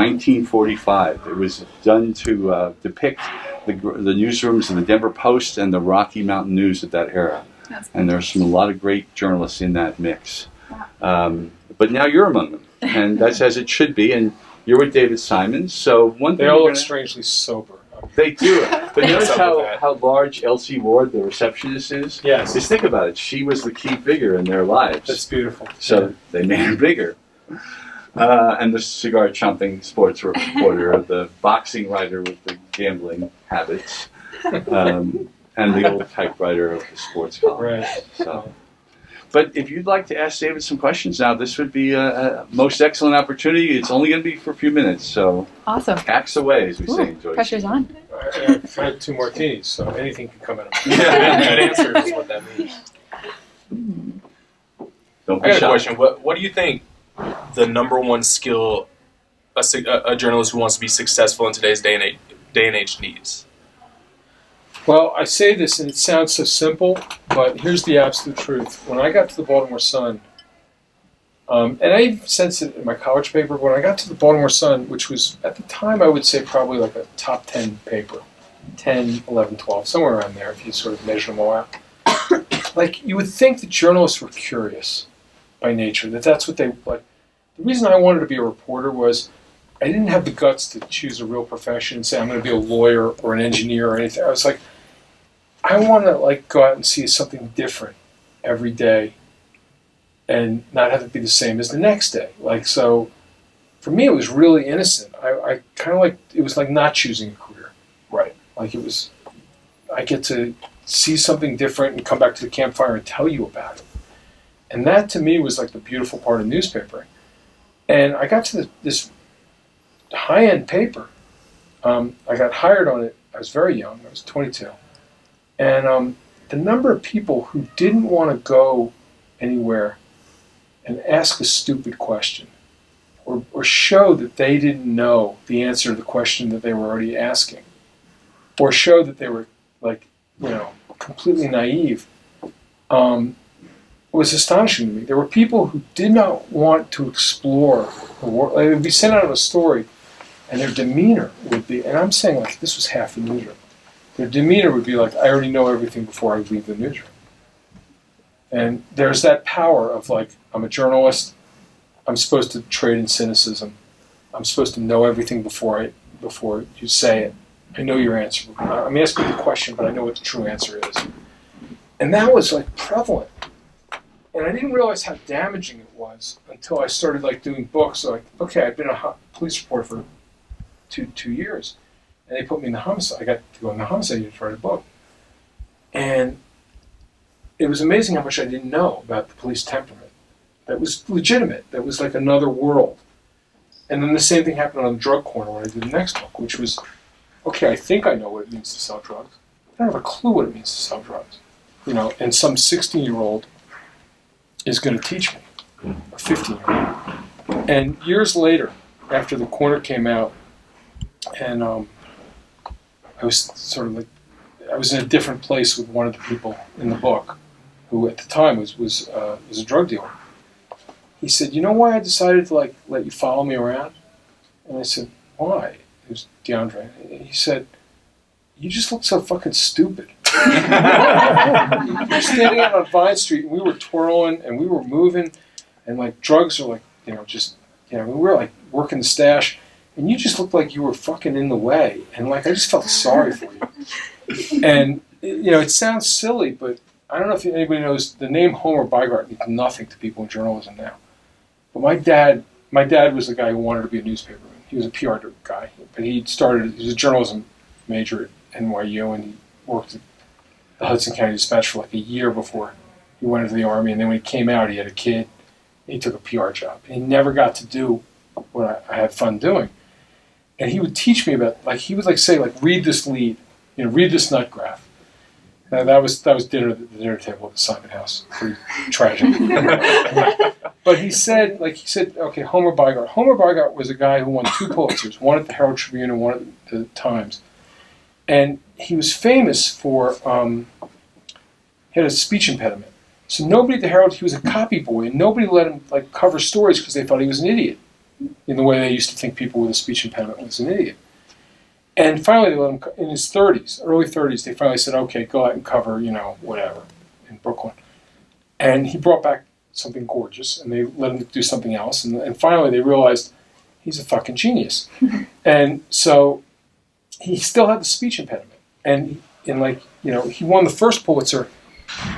1945. It was done to depict the newsrooms of the Denver Post and the Rocky Mountain News at that era. And there's a lot of great journalists in that mix. But now you're among them, and that's as it should be. And you're with David Simons. So one thing they all look strangely sober. They do. But notice how large Elsie Ward, the receptionist, is? Yes. Just think about it. She was the key figure in their lives. That's beautiful. So they made her bigger. And the cigar-chomping sports reporter, the boxing writer with the gambling habits, and the old typewriter of the sports column. Right. So. But if you'd like to ask David some questions now, this would be a most excellent opportunity. It's only going to be for a few minutes, so awesome. Axe away, as we say. Joyce. Pressure's on. I've had 2 martinis, so anything can come out of it. Good answer is what that means. Don't be I got shy. a question. What do you think the number one skill a journalist who wants to be successful in today's day and age needs? Well, I say this and it sounds so simple, but here's the absolute truth. When I got to the Baltimore Sun, and I even sensed it in my college paper, when I got to the Baltimore Sun, which was at the time I would say probably like a top 10 paper, 10, 11, 12, somewhere around there if you sort of measure them all out. Like you would think that journalists were curious by nature, that's what they like. The reason I wanted to be a reporter was I didn't have the guts to choose a real profession and say I'm going to be a lawyer or an engineer or anything. I was like, I want to like go out and see something different every day and not have it be the same as the next day. Like, so for me, it was really innocent. I kind of like, it was like not choosing a career. Right. Like it was, I get to see something different and come back to the campfire and tell you about it. And that to me was like the beautiful part of newspapering. And I got to this high-end paper. I got hired on it. I was very young. I was 22. And the number of people who didn't want to go anywhere and ask a stupid question or show that they didn't know the answer to the question that they were already asking or show that they were like, completely naive was astonishing to me. There were people who did not want to explore the world. They would be sent out on a story and their demeanor would be, and I'm saying like this was half the newsroom, their demeanor would be like, I already know everything before I leave the newsroom. And there's that power of like, I'm a journalist, I'm supposed to trade in cynicism, I'm supposed to know everything before you say it. I know your answer. I'm asking the question, but I know what the true answer is. And that was like prevalent. And I didn't realize how damaging it was until I started like doing books. So like, okay, I've been a police reporter for two years, and they put me in the homicide. I got to go in the homicide unit to write a book, and it was amazing how much I didn't know about the police temperament. That was legitimate. That was like another world. And then the same thing happened on the drug corner when I did the next book, which was, okay, I think I know what it means to sell drugs. I don't have a clue what it means to sell drugs. And some 16-year-old is going to teach me, a 15-year-old. And years later, after the corner came out, and I was sort of like, I was in a different place with one of the people in the book, who at the time was a drug dealer. He said, "You know why I decided to like let you follow me around?" And I said, "Why?" It was DeAndre. And he said, "You just look so fucking stupid." You're standing out on Vine Street, and we were twirling, and we were moving, and like drugs are like, we were like working the stash, and you just looked like you were fucking in the way, and like I just felt sorry for you. And it sounds silly, but I don't know if anybody knows the name Homer Bygart means nothing to people in journalism now. But my dad was the guy who wanted to be a newspaperman. He was a PR guy, but he was a journalism major at NYU, and he worked at the Hudson County Dispatch for like a year before he went into the Army. And then when he came out, he had a kid. And he took a PR job. And he never got to do what I had fun doing. And he would teach me about, like, he would like say, like, read this lead, read this nut graph. Now, that was dinner at the dinner table at the Simon House. Pretty tragic. But he said, okay, Homer Bygart. Homer Bygart was a guy who won 2 Pulitzers, one at the Herald Tribune and one at the Times. And he was famous for, he had a speech impediment. So nobody at the Herald, he was a copy boy, and nobody let him like cover stories because they thought he was an idiot. in the way they used to think people with a speech impediment was an idiot. And finally, they let him, in his 30s, early 30s, they finally said, okay, go out and cover, whatever, in Brooklyn. And he brought back something gorgeous, and they let him do something else. And finally, they realized he's a fucking genius. And so he still had the speech impediment. And he won the first Pulitzer.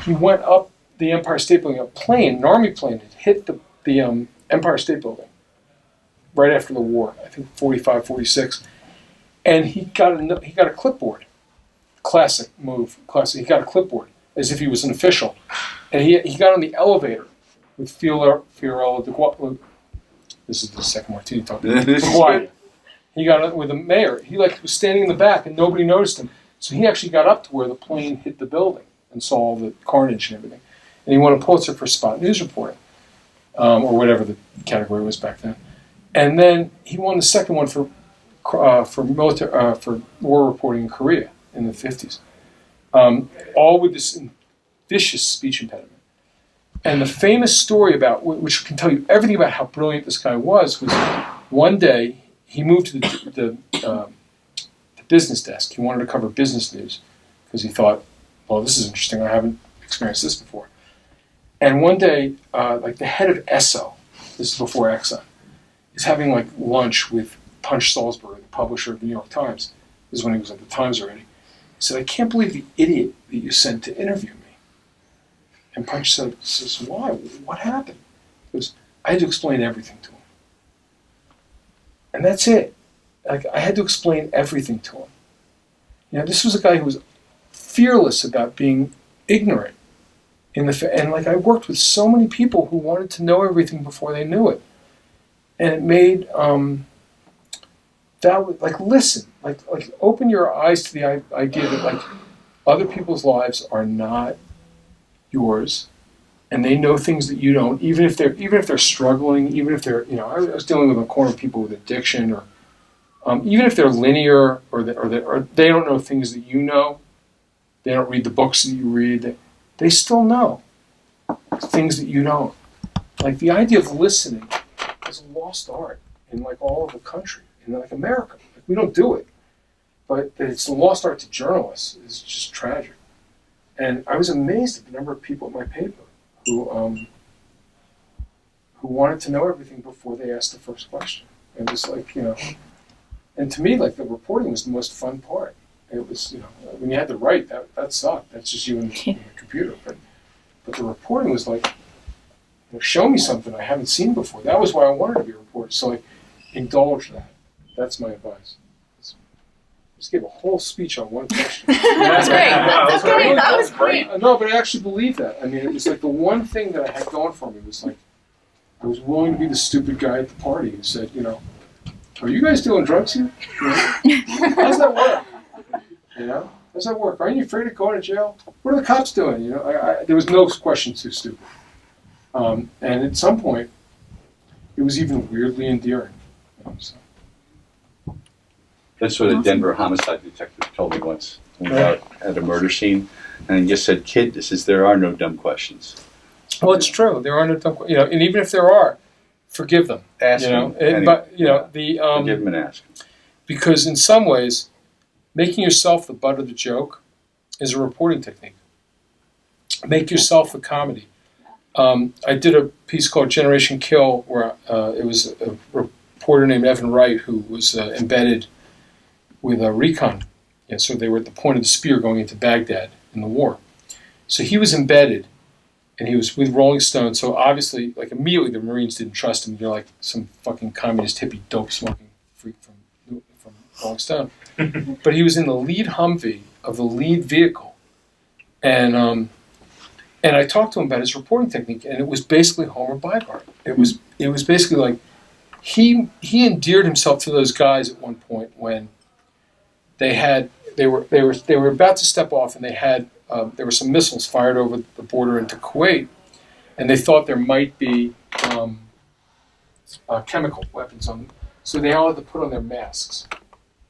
He went up the Empire State Building, an army plane, had hit the Empire State Building right after the war, I think 45, 46. And he got a clipboard. Classic move. He got a clipboard as if he was an official. And he got on the elevator with Fiorello de this is the second martini talking. He got it with the mayor. He was standing in the back and nobody noticed him. So he actually got up to where the plane hit the building and saw all the carnage and everything. And he won a Pulitzer for spot news reporting, or whatever the category was back then. And then he won the second one for war reporting in Korea in the 50s, all with this vicious speech impediment. And the famous story about, which can tell you everything about how brilliant this guy was one day he moved to the business desk. He wanted to cover business news because he thought, well, this is interesting. I haven't experienced this before. And one day, the head of Esso, this is before Exxon, is having lunch with Punch Salisbury, the publisher of the New York Times. This is when he was at the Times already. He said, I can't believe the idiot that you sent to interview me. And Punch says, why? What happened? He goes, I had to explain everything to him. And that's it. I had to explain everything to him. This was a guy who was fearless about being ignorant. And I worked with so many people who wanted to know everything before they knew it. And it made, listen, open your eyes to the idea that other people's lives are not yours, and they know things that you don't, even if they're struggling, even if they're, I was dealing with a corner of people with addiction, or even if they're linear, or they don't know things that you know, they don't read the books that you read, they still know things that you don't. The idea of listening is a lost art in all over the country, in America. We don't do it, but it's a lost art to journalists. It's just tragic. And I was amazed at the number of people at my paper who wanted to know everything before they asked the first question. And it's and to me, the reporting was the most fun part. It was, when you had to write, that sucked. That's just you and the computer. But the reporting was show me something I haven't seen before. That was why I wanted to be a reporter. So indulge that. That's my advice. Just gave a whole speech on one question. That's great. That was great. No, but I actually believe that. I mean, it was the one thing that I had going for me was I was willing to be the stupid guy at the party who said, are you guys doing drugs here? How's that work? How's that work? Aren't you afraid of going to jail? What are the cops doing? There was no question too stupid. And at some point, it was even weirdly endearing. So. That's what a Denver homicide detective told me once. At a murder scene, and he just said, "Kid, there are no dumb questions." Well, it's true. There are no dumb questions. And even if there are, forgive them. Ask them. Forgive them and ask. Because in some ways, making yourself the butt of the joke is a reporting technique. Make yourself the comedy. I did a piece called Generation Kill, where it was a reporter named Evan Wright who was embedded with a recon. So they were at the point of the spear going into Baghdad in the war. So he was embedded, and he was with Rolling Stone. So obviously, immediately the Marines didn't trust him. They're like some fucking communist hippie dope smoking freak from Rolling Stone. But he was in the lead Humvee of the lead vehicle, and I talked to him about his reporting technique, and it was basically Homer Bygart. It was basically he endeared himself to those guys at one point when they were about to step off, and there were some missiles fired over the border into Kuwait, and they thought there might be chemical weapons on them, so they all had to put on their masks,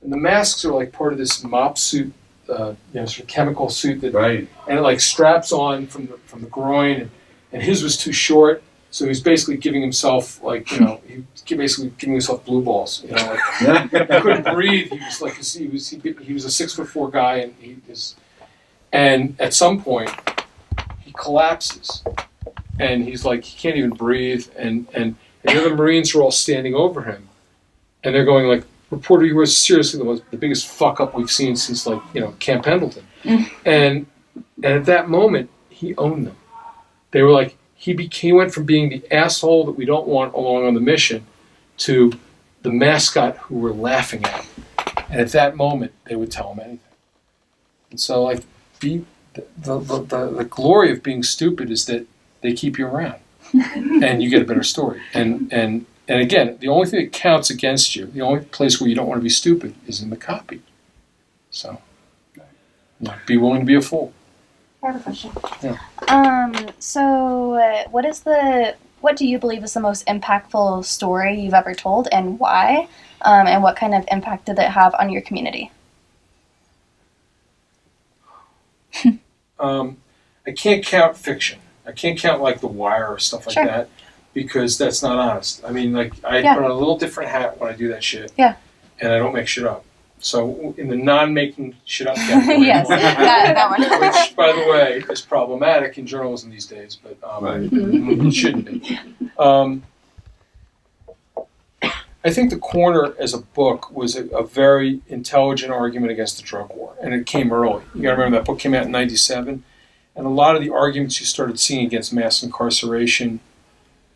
and the masks are part of this mop suit, sort of chemical suit that, right, and it straps on from the groin, and his was too short, So he's basically giving himself basically giving himself blue balls. Like, he couldn't breathe. He was like he was a 6'4" guy, and at some point he collapses, and he's like he can't even breathe, and the other Marines are all standing over him, and they're going like, "Reporter, you were seriously the biggest fuck up we've seen since Camp Pendleton," and at that moment he owned them. They were like. He went from being the asshole that we don't want along on the mission to the mascot who we're laughing at. And at that moment, they would tell him anything. And so, like, the glory of being stupid is that they keep you around, and you get a better story. And again, the only thing that counts against you, the only place where you don't want to be stupid, is in the copy. So, be willing to be a fool. I have a question. Yeah. So what do you believe is the most impactful story you've ever told, and why? And what kind of impact did it have on your community? I can't count fiction. I can't count like The Wire or stuff like that, because that's not honest. I mean, like I put on a little different hat when I do that shit. Yeah. And I don't make shit up. So in the non-making shit up category, yes, that one. Which, by the way, is problematic in journalism these days, but it shouldn't be. I think The Corner as a book was a very intelligent argument against the drug war, and it came early. You got to remember that book came out in '97, and a lot of the arguments you started seeing against mass incarceration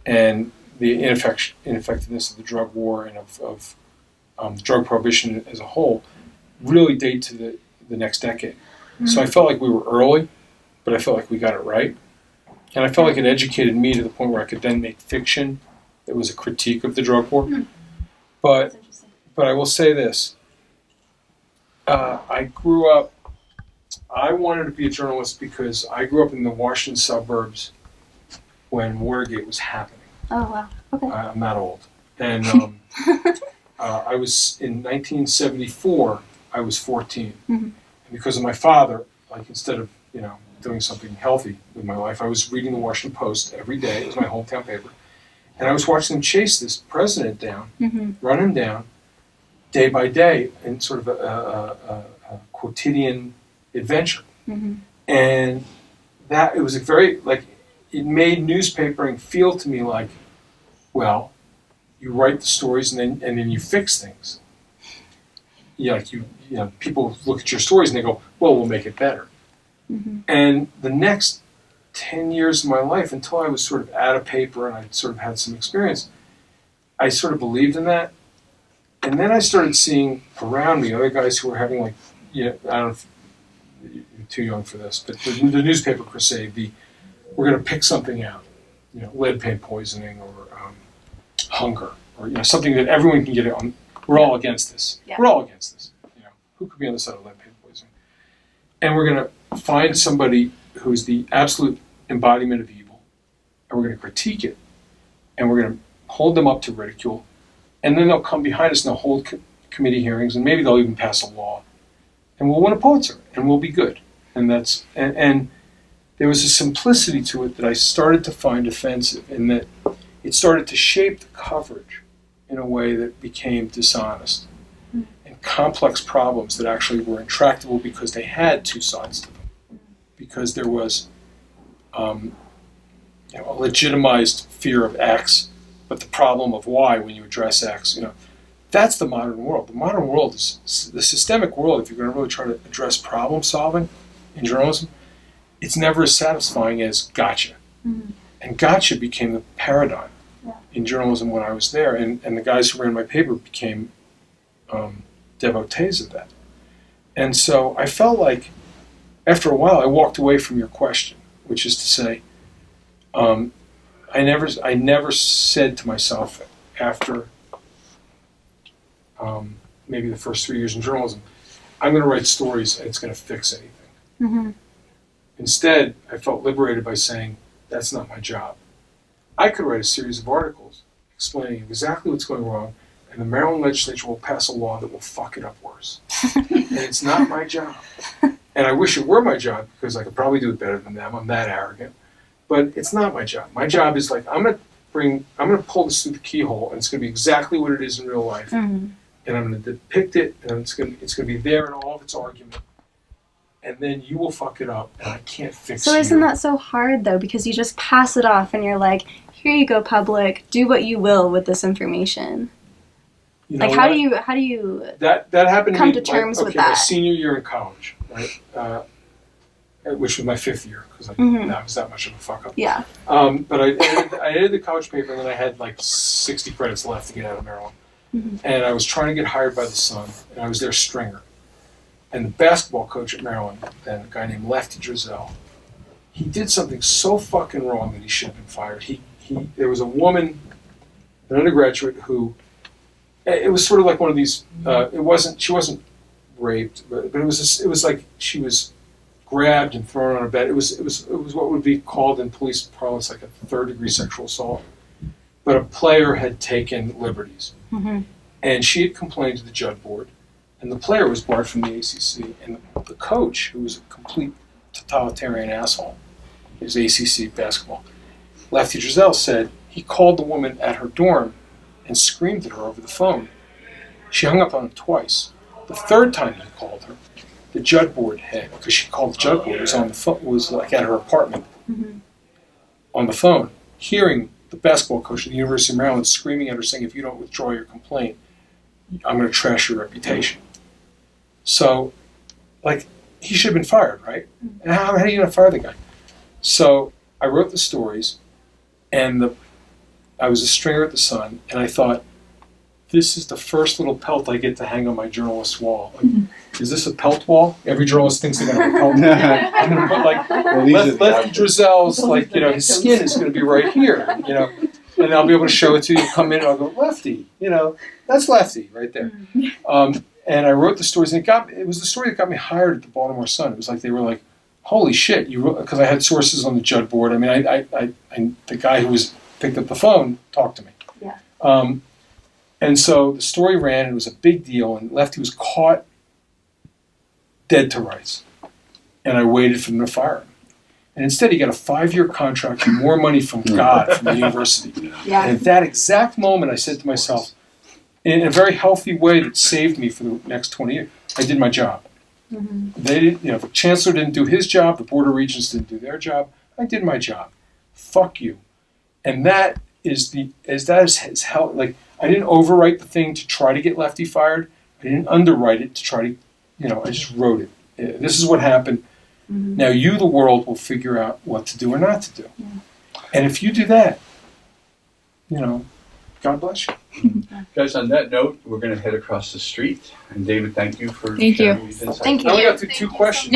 and the ineffectiveness of the drug war and of drug prohibition as a whole really date to the next decade. Mm-hmm. So I felt like we were early, but I felt like we got it right. And I felt like it educated me to the point where I could then make fiction that was a critique of the drug war. Mm-hmm. But I will say this. I wanted to be a journalist because I grew up in the Washington suburbs when Watergate was happening. Oh, wow. Okay. I'm that old. And I was in 1974. I was 14, and because of my father, like instead of doing something healthy with my life, I was reading the Washington Post every day. It was my hometown paper, and I was watching them chase this president down, run him down, day by day, in sort of a quotidian adventure, and that it was a very it made newspapering feel to me like, well. You write the stories and then you fix things. People look at your stories and they go, well, we'll make it better. And the next 10 years of my life, until I was sort of at a paper and I sort of had some experience, I sort of believed in that. And then I started seeing around me other guys who were having I don't know if you're too young for this, but the newspaper crusade, we're going to pick something out, lead paint poisoning or hunger, or something that everyone can get on. We're all against this. Yeah. We're all against this. Who could be on the side of lead paint poisoning? And we're going to find somebody who's the absolute embodiment of evil, and we're going to critique it, and we're going to hold them up to ridicule, and then they'll come behind us and they'll hold committee hearings, and maybe they'll even pass a law, and we'll win a Pulitzer, and we'll be good. And and there was a simplicity to it that I started to find offensive, in that it started to shape the coverage in a way that became dishonest and complex problems that actually were intractable because they had two sides to them. Because there was a legitimized fear of X, but the problem of Y when you address X. That's the modern world. The modern world is the systemic world. If you're going to really try to address problem solving in journalism, it's never as satisfying as gotcha. And gotcha became the paradigm in journalism when I was there, and the guys who ran my paper became devotees of that. And so I felt like, after a while, I walked away from your question, which is to say, I never said to myself after maybe the first 3 years in journalism, I'm going to write stories and it's going to fix anything. Instead, I felt liberated by saying, that's not my job. I could write a series of articles explaining exactly what's going wrong, and the Maryland legislature will pass a law that will fuck it up worse. And it's not my job. And I wish it were my job, because I could probably do it better than them. I'm that arrogant. But it's not my job. My job is I'm going to gonna pull this through the keyhole, and it's gonna be exactly what it is in real life, Mhm. and I'm gonna depict it, and it's gonna be there in all of its argument, and then you will fuck it up, and I can't fix it. So isn't that so hard though? Because you just pass it off, and you're like, "Here you go, public. Do what you will with this information." You know Like, how what? do you? That happened come to me to terms with my that? senior year in college, right? Which was my 5th year, because Mhm. I was that much of a fuck up. Yeah. But I edited the college paper, and then I had like 60 credits left to get out of Maryland. Mhm. And I was trying to get hired by the Sun, and I was their stringer. And the basketball coach at Maryland, then a guy named Lefty Drizel, he did something so fucking wrong that he should have been fired. There was a woman, an undergraduate, who, it was sort of like one of these, she wasn't raped, but it was like she was grabbed and thrown on a bed. It was what would be called in police parlance like a 3rd-degree sexual assault. But a player had taken liberties, Mhm. and she had complained to the judge board, and the player was barred from the ACC. And the coach, who was a complete totalitarian asshole, is ACC basketball. Lefty Drizel said he called the woman at her dorm and screamed at her over the phone. She hung up on him twice. The 3rd time he called her, the judge board head, because she called the judge board, was on the phone, was like at her apartment Mhm. on the phone, hearing the basketball coach at the University of Maryland screaming at her, saying, "If you don't withdraw your complaint, I'm going to trash your reputation." So, like, he should have been fired, right? And how are you going to fire the guy? So I wrote the stories, and I was a stringer at the Sun, and I thought, this is the first little pelt I get to hang on my journalist's wall. Like, is this a pelt wall? Every journalist thinks they're going to have a pelt. I'm going to put like Lefty Drizel's, like, you know, his skin is going to be right here, you know, and I'll be able to show it to you. Come in and I'll go, Lefty, you know, that's Lefty right there. And I wrote the stories, and it was the story that got me hired at the Baltimore Sun. It was like they were like, holy shit, because I had sources on the judge board. I mean, the guy who picked up the phone talked to me. Yeah. And so the story ran, and it was a big deal, and Lefty was caught dead to rights. And I waited for them to fire him. And instead he got a 5-year contract and more money from God, from the university. Yeah. And at that exact moment I said to myself, in a very healthy way that saved me for the next 20 years, I did my job. Mhm. They didn't, you know, the chancellor didn't do his job, the Board of Regents didn't do their job. I did my job. Fuck you. And that is how, like, I didn't overwrite the thing to try to get Lefty fired. I didn't underwrite it to try to, you know, I just wrote it. This is what happened. Mhm. Now you, the world, will figure out what to do or not to do. Yeah. And if you do that, you know, God bless you. Guys, on that note, we're going to head across the street. And David, thank you for Thank you. sharing these insights. Thank you. I only got through 2 questions.